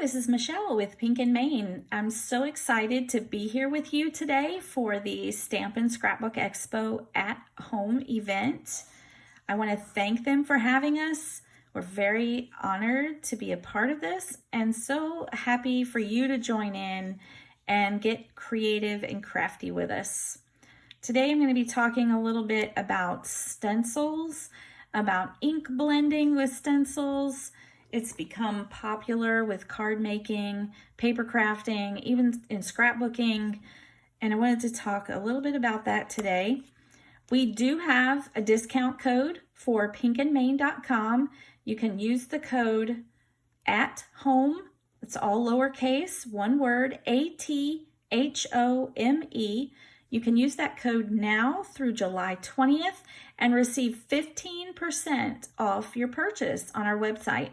this is Michelle with Pink and Main. I'm so excited to be here with you today for the Stamp and Scrapbook Expo at Home event. I want to thank them for having us. We're very honored to be a part of this and so happy for you to join in and get creative and crafty with us. Today I'm going to be talking a little bit about stencils, about ink blending with stencils. It's become popular with card making, paper crafting, even in scrapbooking, and I wanted to talk a little bit about that today. We do have a discount code for pinkandmain.com. You can use the code at home. It's all lowercase, one word, ATHOME. You can use that code now through July 20th and receive 15% off your purchase on our website.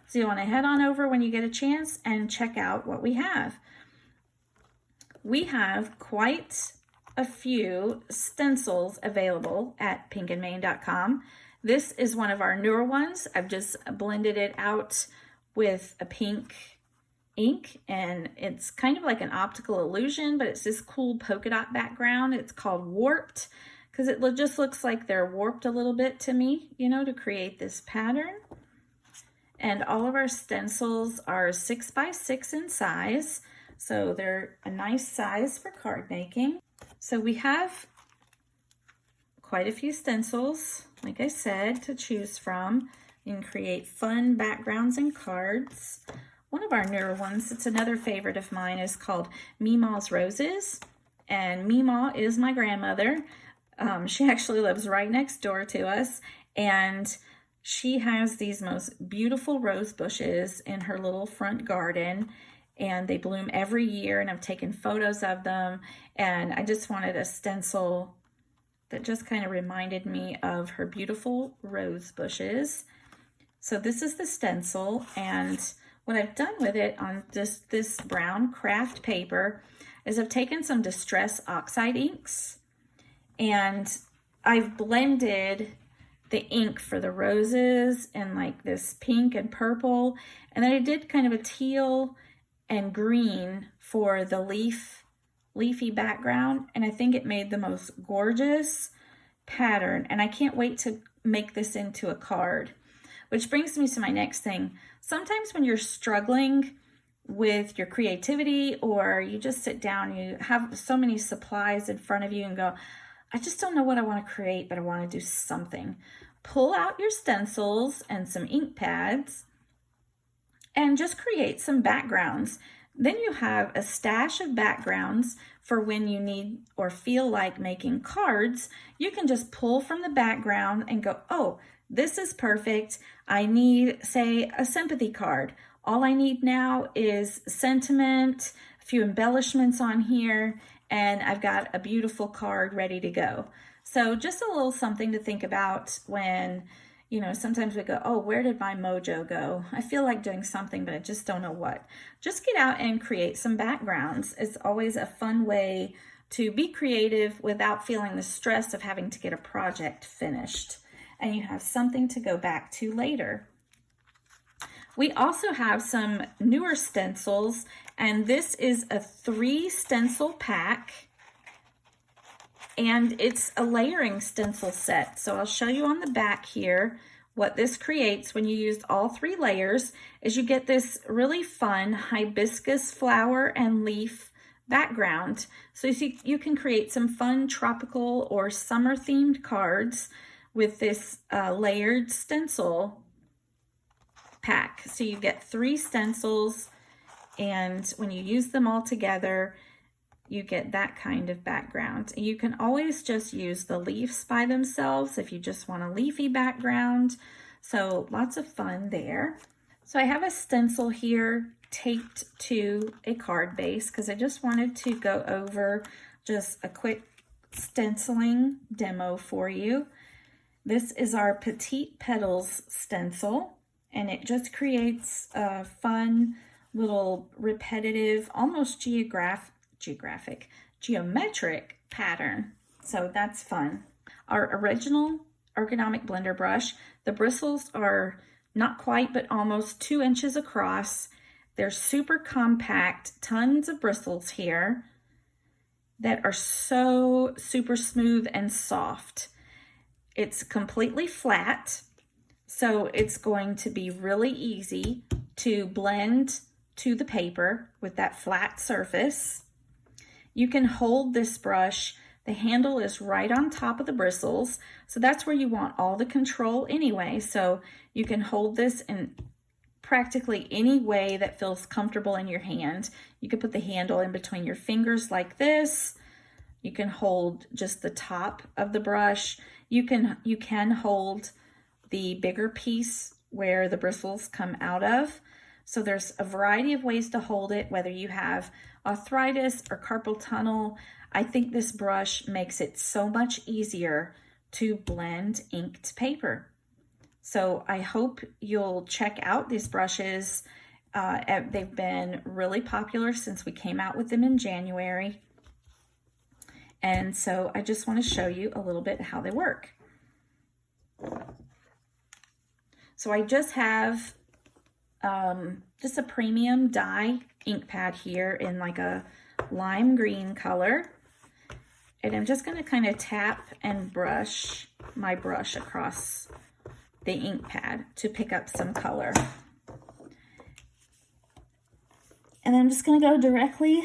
So you want to head on over when you get a chance and check out what we have. We have quite a few stencils available at pinkandmain.com. This is one of our newer ones. I've just blended it out with a pink ink, and it's kind of like an optical illusion, but it's this cool polka dot background. It's called Warped because it just looks like they're warped a little bit to me, to create this pattern. And all of our stencils are 6 by 6 in size, so they're a nice size for card making. So we have quite a few stencils, like I said, to choose from. You can create fun backgrounds and cards. One of our newer ones, it's another favorite of mine, is called Meemaw's Roses. And Meemaw is my grandmother. She actually lives right next door to us, and she has these most beautiful rose bushes in her little front garden, and they bloom every year, and I've taken photos of them, and I just wanted a stencil that just kind of reminded me of her beautiful rose bushes. So this is the stencil, and what I've done with it on this brown craft paper is I've taken some Distress Oxide inks, and I've blended the ink for the roses and like this pink and purple, and then I did kind of a teal and green for the leafy background, and I think it made the most gorgeous pattern, and I can't wait to make this into a card. Which brings me to my next thing. Sometimes when you're struggling with your creativity, or you just sit down, you have so many supplies in front of you and go, I just don't know what I want to create, but I want to do something. Pull out your stencils and some ink pads and just create some backgrounds. Then you have a stash of backgrounds for when you need or feel like making cards. You can just pull from the background and go, oh, this is perfect. I need, say, a sympathy card. All I need now is sentiment, a few embellishments on here, and I've got a beautiful card ready to go. So just a little something to think about when, sometimes we go, oh, where did my mojo go? I feel like doing something, but I just don't know what. Just get out and create some backgrounds. It's always a fun way to be creative without feeling the stress of having to get a project finished. And you have something to go back to later. We also have some newer stencils, and this is a 3 stencil pack, and it's a layering stencil set. So I'll show you on the back here what this creates when you use all 3 layers. Is you get this really fun hibiscus flower and leaf background. So you can create some fun tropical or summer themed cards with this layered stencil pack. So you get 3 stencils, and when you use them all together, you get that kind of background. You can always just use the leaves by themselves if you just want a leafy background. So lots of fun there. So I have a stencil here taped to a card base because I just wanted to go over just a quick stenciling demo for you. This is our Petite Petals stencil, and it just creates a fun little repetitive, almost geometric pattern. So that's fun. Our original Ergonomic blender brush, the bristles are not quite, but almost 2 inches across. They're super compact, tons of bristles here that are so super smooth and soft. It's completely flat, so it's going to be really easy to blend to the paper with that flat surface. You can hold this brush. The handle is right on top of the bristles, so that's where you want all the control anyway. So you can hold this in practically any way that feels comfortable in your hand. You can put the handle in between your fingers like this. You can hold just the top of the brush. You can hold the bigger piece where the bristles come out of. So there's a variety of ways to hold it, whether you have arthritis or carpal tunnel. I think this brush makes it so much easier to blend ink to paper. So I hope you'll check out these brushes. They've been really popular since we came out with them in January. And so I just want to show you a little bit how they work. So I just have just a premium dye ink pad here in like a lime green color. And I'm just going to kind of tap and brush my brush across the ink pad to pick up some color. And I'm just going to go directly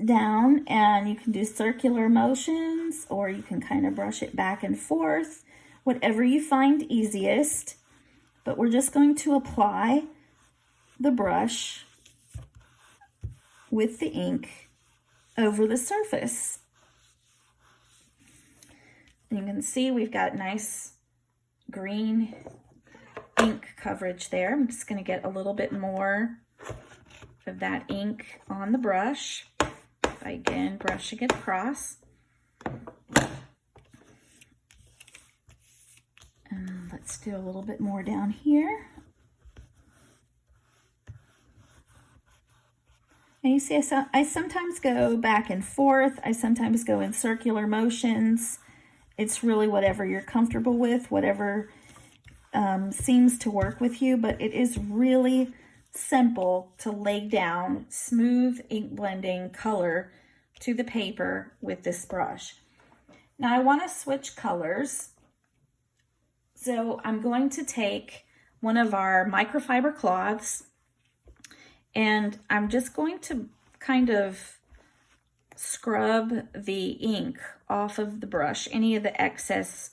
down, and you can do circular motions, or you can kind of brush it back and forth, whatever you find easiest. But we're just going to apply the brush with the ink over the surface. And you can see we've got nice green ink coverage there. I'm just going to get a little bit more of that ink on the brush by, again, brushing it across. And let's do a little bit more down here. And you see, I sometimes go back and forth. I sometimes go in circular motions. It's really whatever you're comfortable with, whatever seems to work with you, but it is really simple to lay down smooth ink blending color to the paper with this brush. Now I want to switch colors. So I'm going to take one of our microfiber cloths, and I'm just going to kind of scrub the ink off of the brush, any of the excess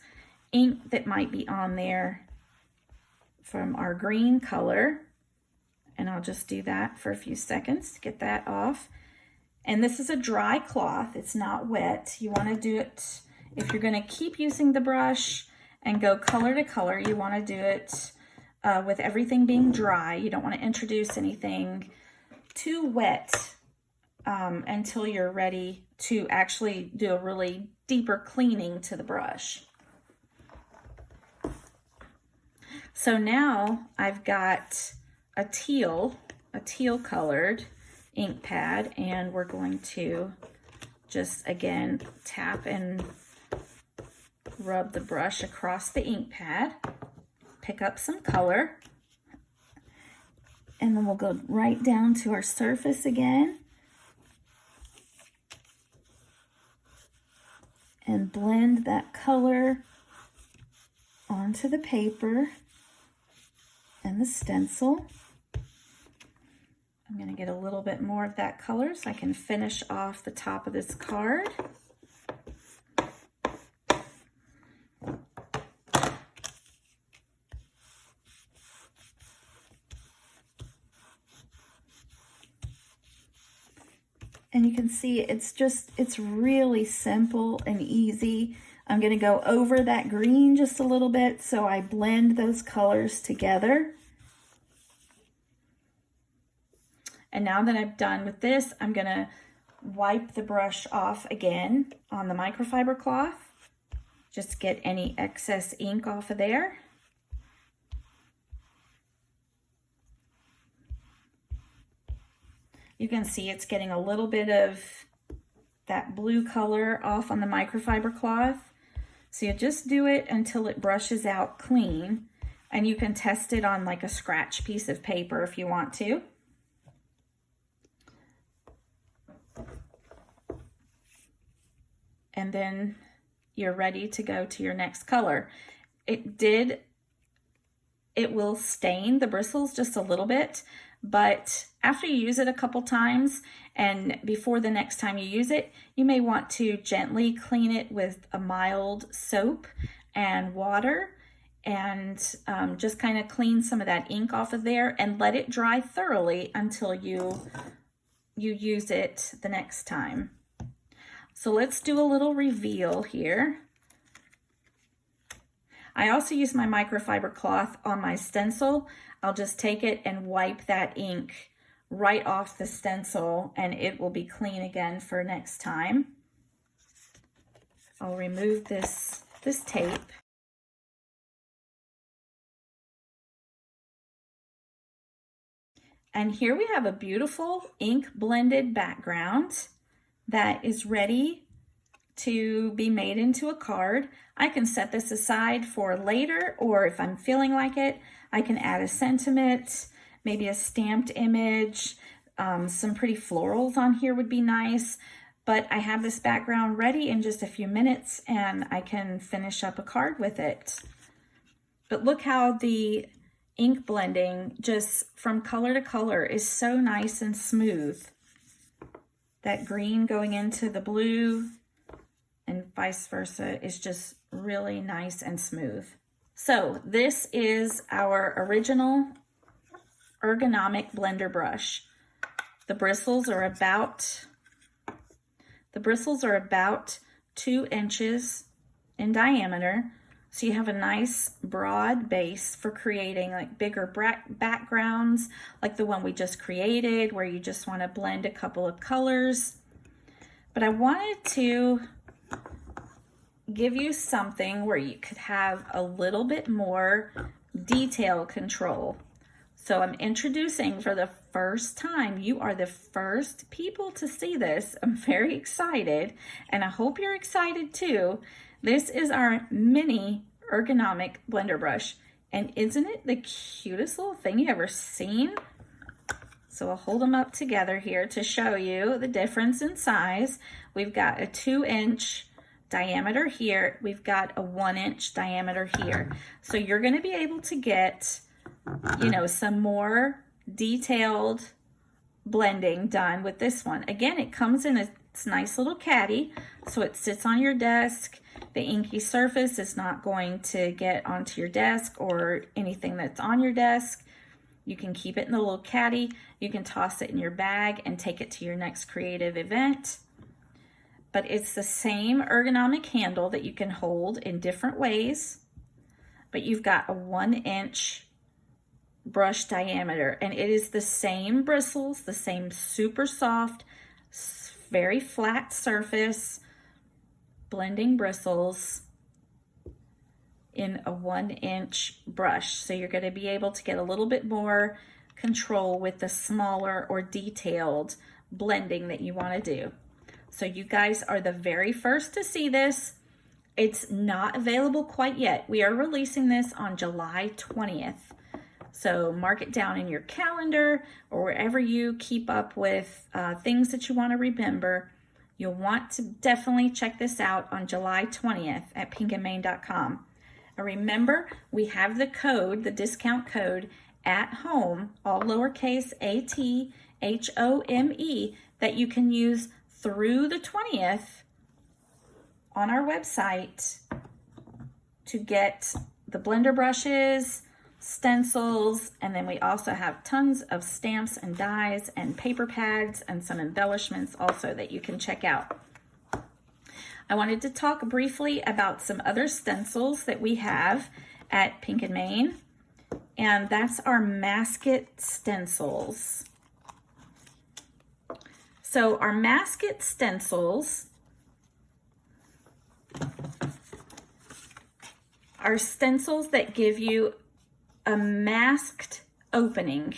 ink that might be on there from our green color. And I'll just do that for a few seconds to get that off. And this is a dry cloth, it's not wet. You want to do it, if you're going to keep using the brush and go color to color, you want to do it with everything being dry. You don't want to introduce anything too wet until you're ready to actually do a really deeper cleaning to the brush. So now I've got a teal colored ink pad, and we're going to just again tap and rub the brush across the ink pad, pick up some color, and then we'll go right down to our surface again and blend that color onto the paper and the stencil. I'm going to get a little bit more of that color so I can finish off the top of this card. And you can see it's really simple and easy. I'm going to go over that green just a little bit so I blend those colors together. And now that I'm done with this, I'm going to wipe the brush off again on the microfiber cloth. Just get any excess ink off of there. You can see it's getting a little bit of that blue color off on the microfiber cloth. So you just do it until it brushes out clean, and you can test it on like a scratch piece of paper if you want to. and then you're ready to go to your next color. It will stain the bristles just a little bit, but after you use it a couple times and before the next time you use it, you may want to gently clean it with a mild soap and water, and just kind of clean some of that ink off of there and let it dry thoroughly until you use it the next time. So let's do a little reveal here. I also use my microfiber cloth on my stencil. I'll just take it and wipe that ink right off the stencil and it will be clean again for next time. I'll remove this tape. And here we have a beautiful ink blended background that is ready to be made into a card. I can set this aside for later, or if I'm feeling like it, I can add a sentiment, maybe a stamped image, some pretty florals on here would be nice. But I have this background ready in just a few minutes and I can finish up a card with it. But look how the ink blending just from color to color is so nice and smooth. That green going into the blue and vice versa is just really nice and smooth. So this is our original Ergonomic blender brush. The bristles are about 2 inches in diameter. So you have a nice broad base for creating like bigger backgrounds, like the one we just created where you just want to blend a couple of colors. But I wanted to give you something where you could have a little bit more detail control. So I'm introducing for the first time, you are the first people to see this. I'm very excited and I hope you're excited too. This is our mini Ergonomic blender brush. And isn't it the cutest little thing you ever seen? So I'll hold them up together here to show you the difference in size. We've got a 2-inch diameter here. We've got a 1-inch diameter here. So you're going to be able to get, you know, some more detailed blending done with this one. Again, it comes in a nice little caddy, so it sits on your desk. The inky surface is not going to get onto your desk or anything that's on your desk. You can keep it in the little caddy. You can toss it in your bag and take it to your next creative event. But it's the same ergonomic handle that you can hold in different ways. But you've got a 1-inch brush diameter, and it is the same bristles, the same super soft, very flat surface, blending bristles in a 1-inch brush. So you're going to be able to get a little bit more control with the smaller or detailed blending that you want to do. So you guys are the very first to see this. It's not available quite yet. We are releasing this on July 20th. So mark it down in your calendar or wherever you keep up with things that you want to remember. You'll want to definitely check this out on July 20th at pinkandmane.com. And remember, we have the code, the discount code at home, all lowercase ATHOME, that you can use through the 20th on our website to get the blender brushes, stencils, and then we also have tons of stamps and dies and paper pads and some embellishments also that you can check out. I wanted to talk briefly about some other stencils that we have at Pink and Mane, and that's our Masket Stencils. So our Masket Stencils are stencils that give you a masked opening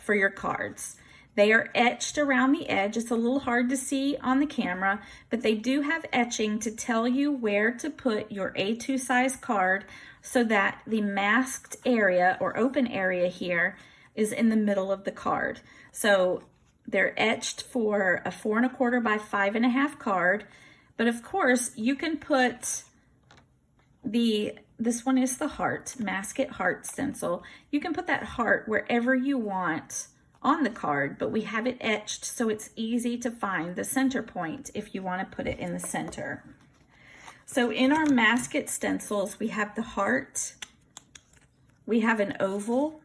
for your cards. They are etched around the edge. It's a little hard to see on the camera, but they do have etching to tell you where to put your A2 size card so that the masked area or open area here is in the middle of the card. So they're etched for a 4 1/4 by 5 1/2 card, But of course, you can put this one is the heart, Masket Heart Stencil. You can put that heart wherever you want on the card, but we have it etched so it's easy to find the center point if you want to put it in the center. So in our Masket stencils, we have the heart, we have an oval,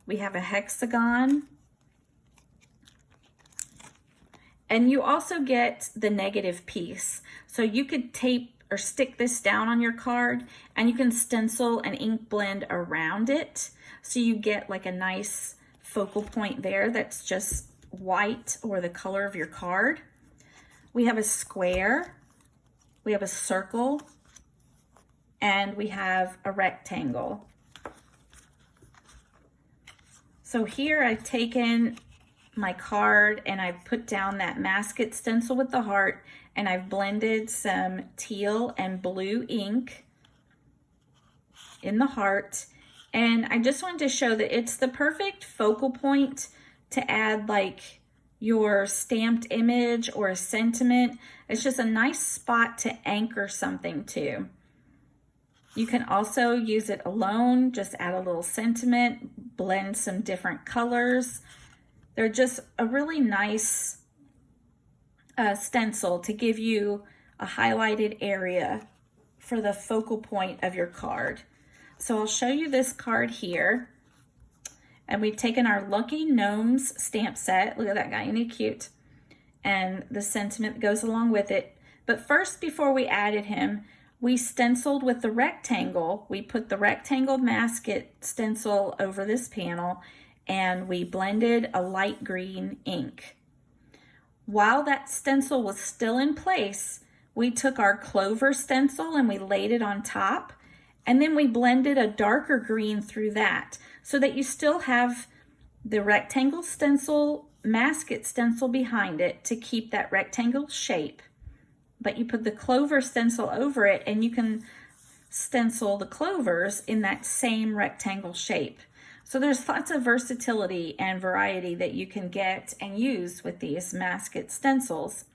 we have a hexagon, and you also get the negative piece. So you could tape or stick this down on your card, and you can stencil and ink blend around it. So you get like a nice focal point there that's just white or the color of your card. We have a square, we have a circle, and we have a rectangle. So here I've taken my card and I've put down that Masket stencil with the heart, and I've blended some teal and blue ink in the heart. And I just wanted to show that it's the perfect focal point to add like your stamped image or a sentiment. It's just a nice spot to anchor something to. You can also use it alone, just add a little sentiment, blend some different colors. They're just a really nice stencil to give you a highlighted area for the focal point of your card. So I'll show you this card here. And we've taken our Lucky Gnomes stamp set. Look at that guy, isn't he cute? And the sentiment that goes along with it. But first, before we added him, we stenciled with the rectangle. We put the rectangle Masket stencil over this panel, and we blended a light green ink. While that stencil was still in place, we took our clover stencil and we laid it on top, and then we blended a darker green through that so that you still have the rectangle stencil, Masket stencil behind it to keep that rectangle shape. But you put the clover stencil over it, and you can stencil the clovers in that same rectangle shape. So there's lots of versatility and variety that you can get and use with these Masket stencils.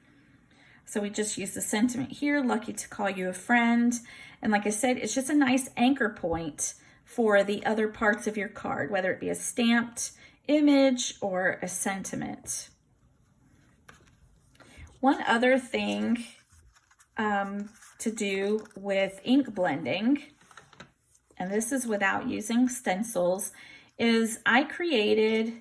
So we just use the sentiment here, lucky to call you a friend. And like I said, it's just a nice anchor point for the other parts of your card, whether it be a stamped image or a sentiment. One other thing to do with ink blending, and this is without using stencils, is I created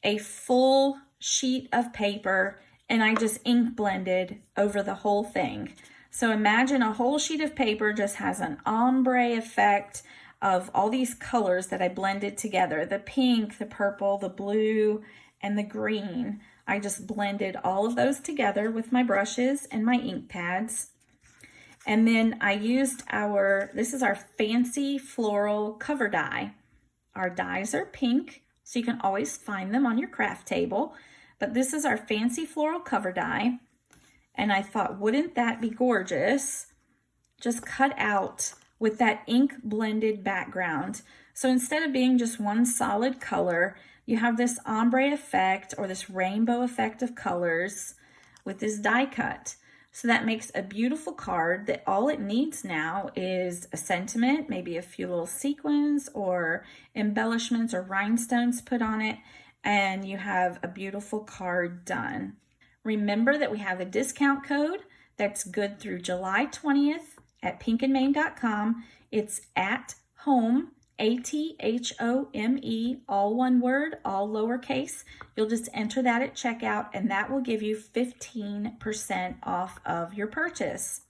a full sheet of paper and I just ink blended over the whole thing. So imagine a whole sheet of paper just has an ombre effect of all these colors that I blended together. The pink, the purple, the blue, and the green. I just blended all of those together with my brushes and my ink pads. And then I used this is our fancy floral cover die. Our dies are pink, so you can always find them on your craft table. But this is our fancy floral cover die. And I thought, wouldn't that be gorgeous? Just cut out with that ink blended background. So instead of being just one solid color, you have this ombre effect or this rainbow effect of colors with this die cut. So that makes a beautiful card that all it needs now is a sentiment, maybe a few little sequins or embellishments or rhinestones put on it, and you have a beautiful card done. Remember that we have a discount code that's good through July 20th at pinkandmane.com. It's at home, ATHOME, all one word, all lowercase. You'll just enter that at checkout, and that will give you 15% off of your purchase.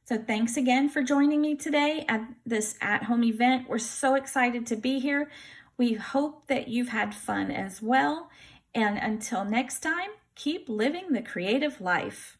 So thanks again for joining me today at this at-home event. We're so excited to be here. We hope that you've had fun as well. And until next time, keep living the creative life.